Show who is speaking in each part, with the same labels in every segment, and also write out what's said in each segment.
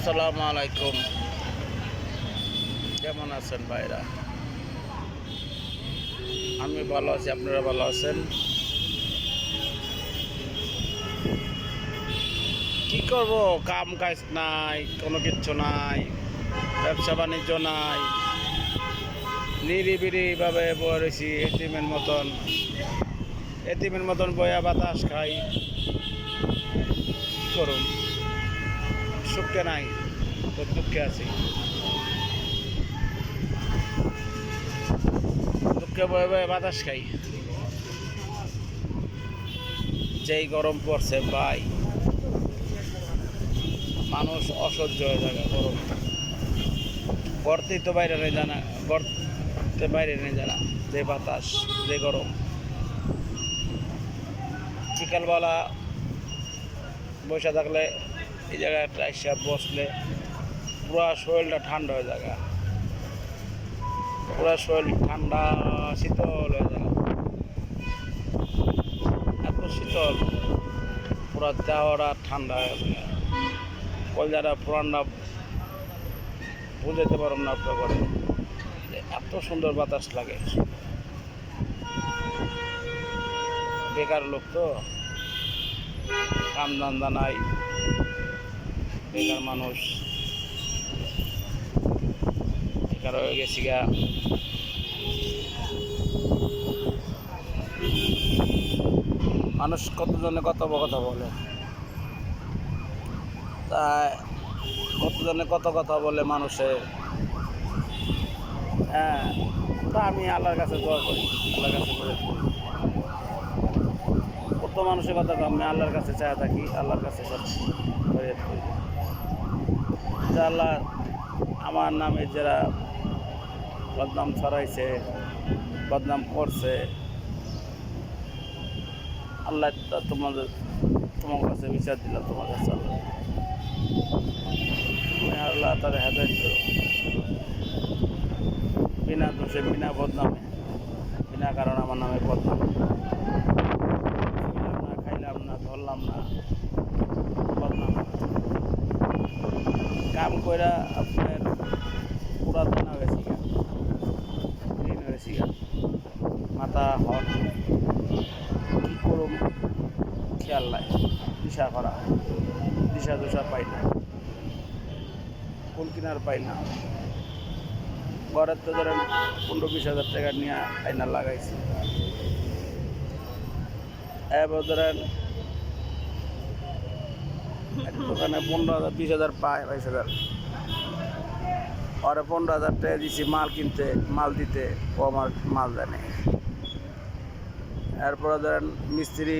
Speaker 1: আসসালামু আলাইকুম। কেমন আছেন ভাইরা? আমি ভালো আছি, আপনারা ভালো আছেন? কি করব, কাম কাজ নাই, কোনো কিচ্ছু নাই, ব্যবসা বাণিজ্য নাই, নিরিবিড়িভাবে বয়ে রয়েছি এতিমের মতন বয়া বাতাস খাই। কি করুন, সুখে নাই তো দুঃখে আছি। দুঃখে বয়ে বয়ে বাতাস খাই। যেই গরম পড়ছে ভাই, মানুষ অসহ্য হয়ে যাবে গরম। গড়তেই তো বাইরে নেই জানা, গড়তে বাইরে নেই জানা, যে বাতাস, যে গরম। বিকালবেলা বসে থাকলে এই জায়গায় একটা এসে বসলে পুরা শরীরটা ঠান্ডা হয়ে যায়, পুরা শরীর ঠান্ডা শীতল হয়ে যায়, এত শীতল, পুরা দেহটা ঠান্ডা হয়ে যায়। কলজাটা পুরানটা বুঝাইতে পারব না আপনার করে, এত সুন্দর বাতাস লাগে। বেকার লোক তো, কাম ধান্দা নাই, বেকার মানুষ, বেকার হয়ে গেছি গা। মানুষ কতজনে কত কথা বলে, তাই কতজনে কত কথা বলে মানুষে। হ্যাঁ, তা আমি আল্লাহর কাছে দোয়া করি, আল্লাহর কাছে করে কত মানুষের কথা আমি আল্লাহর কাছে চাই থাকি, আল্লাহর কাছে সব করে করি। আল্লাহ আমার নামে যারা বদনাম ছড়াইছে, বদনাম করছে, আল্লাহ তোমার কাছে বিচার দিলাম, তোমার কাছে আল্লাহ তারা হেদায়েত করো, বিনা দোষে, বিনা বদনামে, বিনা কারণে আমার নামে বদনাম না, খাইলাম না, ধরলাম না, বদনাম কাম কইরা আপনার পুরাতন হয়েছি, ঋণ হয়েছি, মাথা হট, কী করুম খেয়াল নাই, দিশা করা, দিশা দোষা পাই না, কোন কিনার পাই না। ঘরের তো ধরেন 15-20 হাজার টাকা নিয়ে আইনা লাগাইছি, এবার ধরেন এক দোকানে 15,000-20,000 পায়, 22,000, ওরে 15,000 টাকা দিছি মাল কিনতে, মাল দিতে, ও আমার মাল জানে। এরপরে ধরেন মিস্ত্রি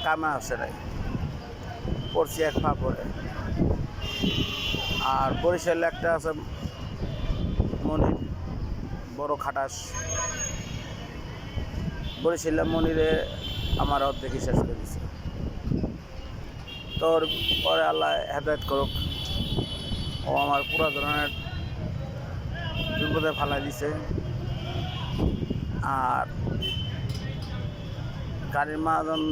Speaker 1: কামে আসে নাই, পড়ছি এক পা করে। আর বরিশালে একটা আছে মনির, বড় খাটাস, বরিশালে মনিরে আমার অর্ধেক শেষ করে দিছে। তোর পরে আল্লাহ হেদায়েত করুক, ও আমার পুরো ধরনের বিপদে ফালাই দিছে। আর গাড়ির মাজন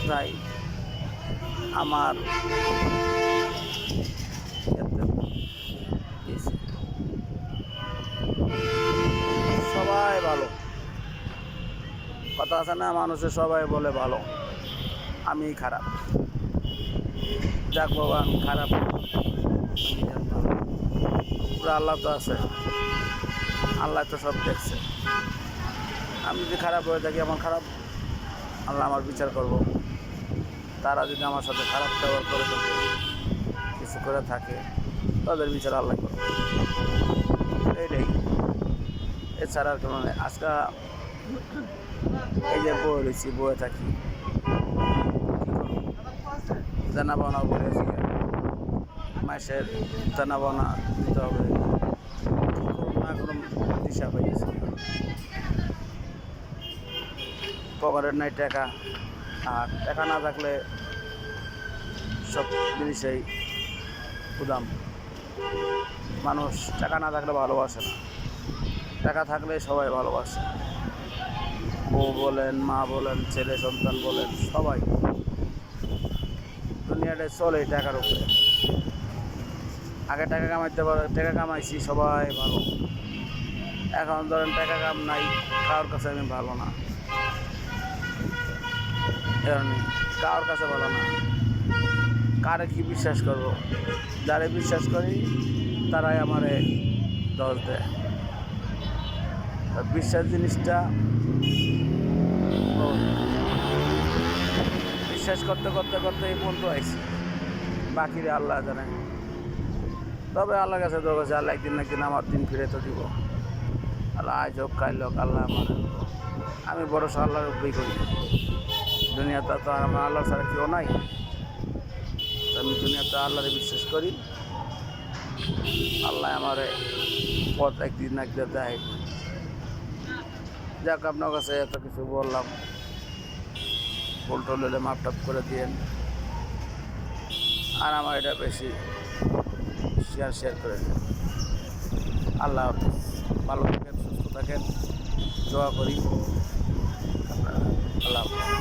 Speaker 1: যাই আমার সবাই ভালো, কথা আছে না, মানুষের সবাই বলে ভালো, আমি খারাপ। যাক বাবা, আমি খারাপ, পুরো আল্লাহ তো আছে, আল্লাহ তো সব দেখছে। আমি যদি খারাপ হয়ে থাকি, আমার খারাপ, আল্লাহ আমার বিচার করব। তারা যদি আমার সাথে খারাপ ব্যবহার করে থাকে, কিছু করে থাকে, তাদের বিচার আল্লাহ করবে, এইটাই, এছাড়া আর কোনো নেই। আজকে এই যে বয়ে রয়েছি, বয়ে থাকি, জানা বানা বলেছি, মাসের জানা বানা দিতে হবে, না কোনো দিশা পাইছি, পকেটের নাই টাকা। আর টাকা না থাকলে সব জিনিসেই উদাম। মানুষ টাকা না থাকলে ভালোবাসে না, টাকা থাকলে সবাই ভালোবাসে। বউ বলেন, মা বলেন, ছেলে সন্তান বলেন, সবাই দুনিয়াটায় চলে টাকার উপরে। আগে টাকা কামাইতে পারে, টাকা কামাইছি সবাই ভালো। এখন ধরেন টাকা কাম নাই, কারোর কাছে আমি ভালো না, এমনি কারোর কাছে ভালো না। কারে কি বিশ্বাস করব? যারে বিশ্বাস করি তারাই আমারে দোষ দেয়। বিশ্বাস জিনিসটা বিশ্বাস করতে করতে করতে এই পর্যন্ত আইছি, বাকিরে আল্লাহ জানে। তবে আল্লাহর কাছে তো কাছে আল্লাহ একদিন না একদিন আমার দিন ফিরে তো দিব। আল্লাহ আজ হোক কাল হোক আল্লাহ আমার, আমি ভরসা আল্লাহর উপরেই করি। দুনিয়াতে তো আর আমার আল্লাহ ছাড়া কেউ নাই। আমি দুনিয়াতে আল্লাহরে বিশ্বাস করি, আল্লাহ আমার পথ একদিন না একদিন দেয়। যাক, আপনার কাছে এত কিছু বললাম, ভুল টুল হলে মাপ টাপ করে দিয়েন। আর আমার এটা বেশি শেয়ার করে দিন। আল্লাহ হাফেজ। ভালো থাকেন, সুস্থ থাকেন, দোয়া করি আপনারা। আল্লাহ হাফেজ।